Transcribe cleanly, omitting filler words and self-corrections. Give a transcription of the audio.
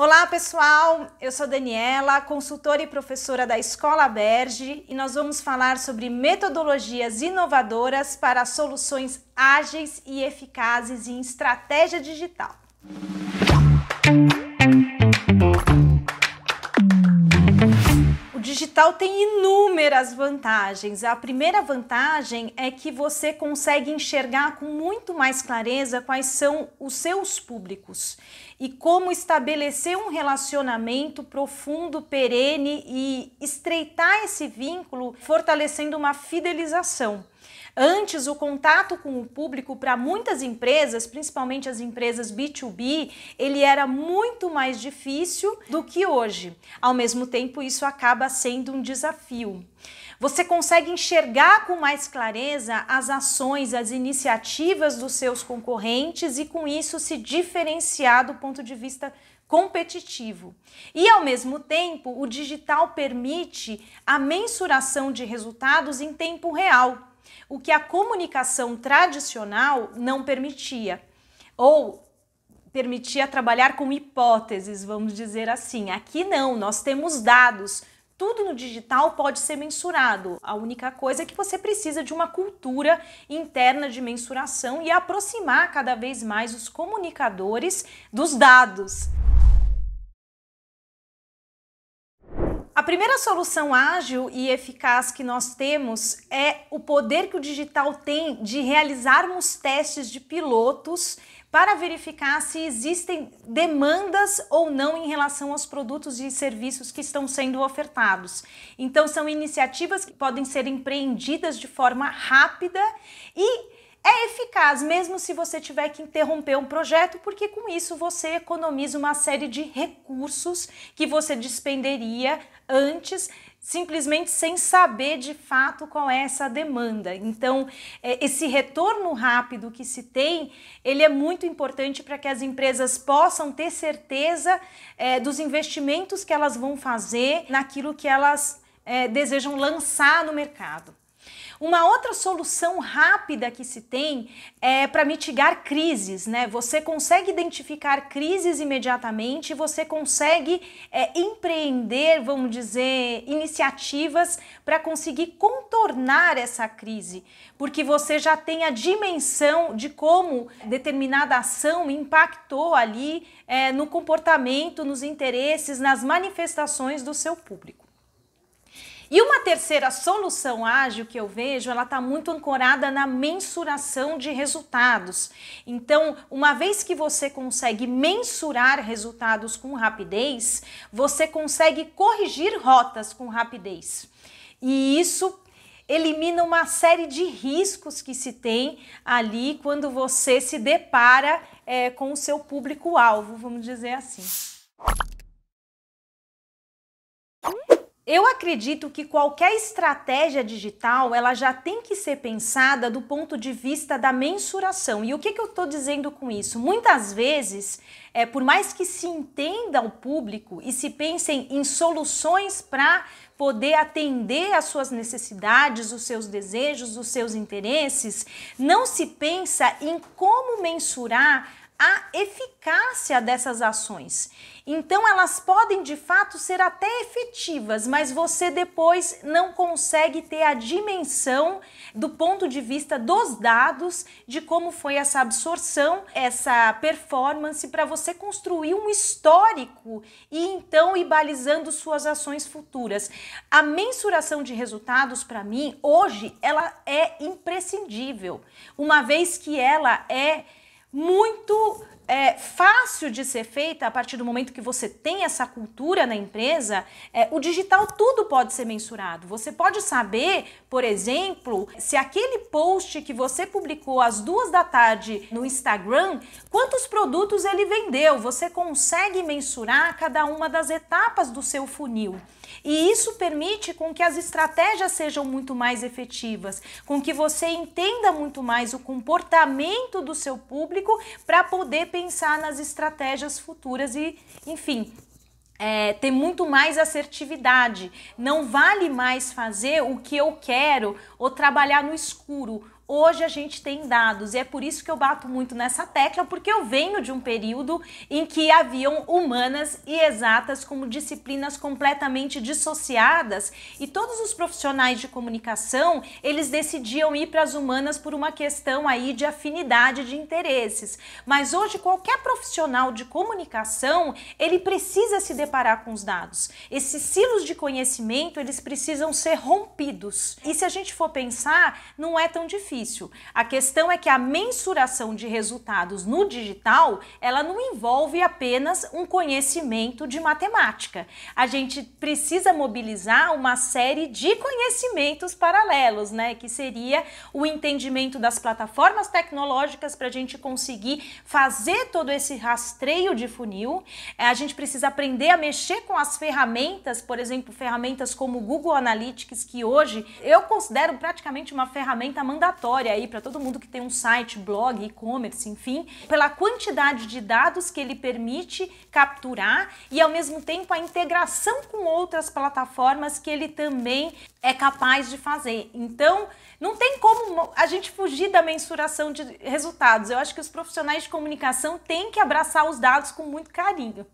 Olá pessoal, eu sou Daniela, consultora e professora da Escola Berge e nós vamos falar sobre metodologias inovadoras para soluções ágeis e eficazes em estratégia digital. O digital tem inúmeras vantagens. A primeira vantagem é que você consegue enxergar com muito mais clareza quais são os seus públicos e como estabelecer um relacionamento profundo, perene e estreitar esse vínculo, fortalecendo uma fidelização. Antes, o contato com o público para muitas empresas, principalmente as empresas B2B, ele era muito mais difícil do que hoje. Ao mesmo tempo, isso acaba sendo um desafio. Você consegue enxergar com mais clareza as ações, as iniciativas dos seus concorrentes e com isso se diferenciar do ponto de vista competitivo. E ao mesmo tempo, o digital permite a mensuração de resultados em tempo real, o que a comunicação tradicional não permitia, ou permitia trabalhar com hipóteses, vamos dizer assim. Aqui não, nós temos dados. Tudo no digital pode ser mensurado. A única coisa é que você precisa de uma cultura interna de mensuração e aproximar cada vez mais os comunicadores dos dados. A primeira solução ágil e eficaz que nós temos é o poder que o digital tem de realizarmos testes de pilotos para verificar se existem demandas ou não em relação aos produtos e serviços que estão sendo ofertados. Então, são iniciativas que podem ser empreendidas de forma rápida e é eficaz, mesmo se você tiver que interromper um projeto, porque com isso você economiza uma série de recursos que você despenderia antes, simplesmente sem saber de fato qual é essa demanda. Então, esse retorno rápido que se tem, ele é muito importante para que as empresas possam ter certeza dos investimentos que elas vão fazer naquilo que elas desejam lançar no mercado. Uma outra solução rápida que se tem é para mitigar crises, né? Você consegue identificar crises imediatamente, você consegue empreender, vamos dizer, iniciativas para conseguir contornar essa crise, porque você já tem a dimensão de como determinada ação impactou ali no comportamento, nos interesses, nas manifestações do seu público. E uma terceira solução ágil que eu vejo, ela está muito ancorada na mensuração de resultados. Então, uma vez que você consegue mensurar resultados com rapidez, você consegue corrigir rotas com rapidez. E isso elimina uma série de riscos que se tem ali quando você se depara com o seu público-alvo, vamos dizer assim. Eu acredito que qualquer estratégia digital, ela já tem que ser pensada do ponto de vista da mensuração. E o que eu estou dizendo com isso? Muitas vezes, por mais que se entenda o público e se pensem em soluções para poder atender às suas necessidades, os seus desejos, os seus interesses, não se pensa em como mensurar a eficácia dessas ações. Então elas podem de fato ser até efetivas, mas você depois não consegue ter a dimensão do ponto de vista dos dados de como foi essa absorção, essa performance para você construir um histórico e então ir balizando suas ações futuras. A mensuração de resultados, para mim, hoje, ela é imprescindível, uma vez que ela é muito fácil de ser feita a partir do momento que você tem essa cultura na empresa. O digital tudo pode ser mensurado. Você pode saber, por exemplo, se aquele post que você publicou às 2 da tarde no Instagram, quantos produtos ele vendeu. Você consegue mensurar cada uma das etapas do seu funil. E isso permite com que as estratégias sejam muito mais efetivas, com que você entenda muito mais o comportamento do seu público para poder pensar nas estratégias futuras e, enfim, ter muito mais assertividade. Não vale mais fazer o que eu quero ou trabalhar no escuro. Hoje a gente tem dados e é por isso que eu bato muito nessa tecla, porque eu venho de um período em que haviam humanas e exatas como disciplinas completamente dissociadas e todos os profissionais de comunicação, eles decidiam ir para as humanas por uma questão aí de afinidade de interesses. Mas hoje qualquer profissional de comunicação, ele precisa se deparar com os dados. Esses silos de conhecimento, eles precisam ser rompidos. E se a gente for pensar, não é tão difícil. A questão é que a mensuração de resultados no digital, ela não envolve apenas um conhecimento de matemática. A gente precisa mobilizar uma série de conhecimentos paralelos, né? Que seria o entendimento das plataformas tecnológicas para a gente conseguir fazer todo esse rastreio de funil. A gente precisa aprender a mexer com as ferramentas, por exemplo, ferramentas como o Google Analytics, que hoje eu considero praticamente uma ferramenta mandatória aí para todo mundo que tem um site, blog, e-commerce, enfim, pela quantidade de dados que ele permite capturar e ao mesmo tempo a integração com outras plataformas que ele também é capaz de fazer. Então, não tem como a gente fugir da mensuração de resultados. Eu acho que os profissionais de comunicação têm que abraçar os dados com muito carinho.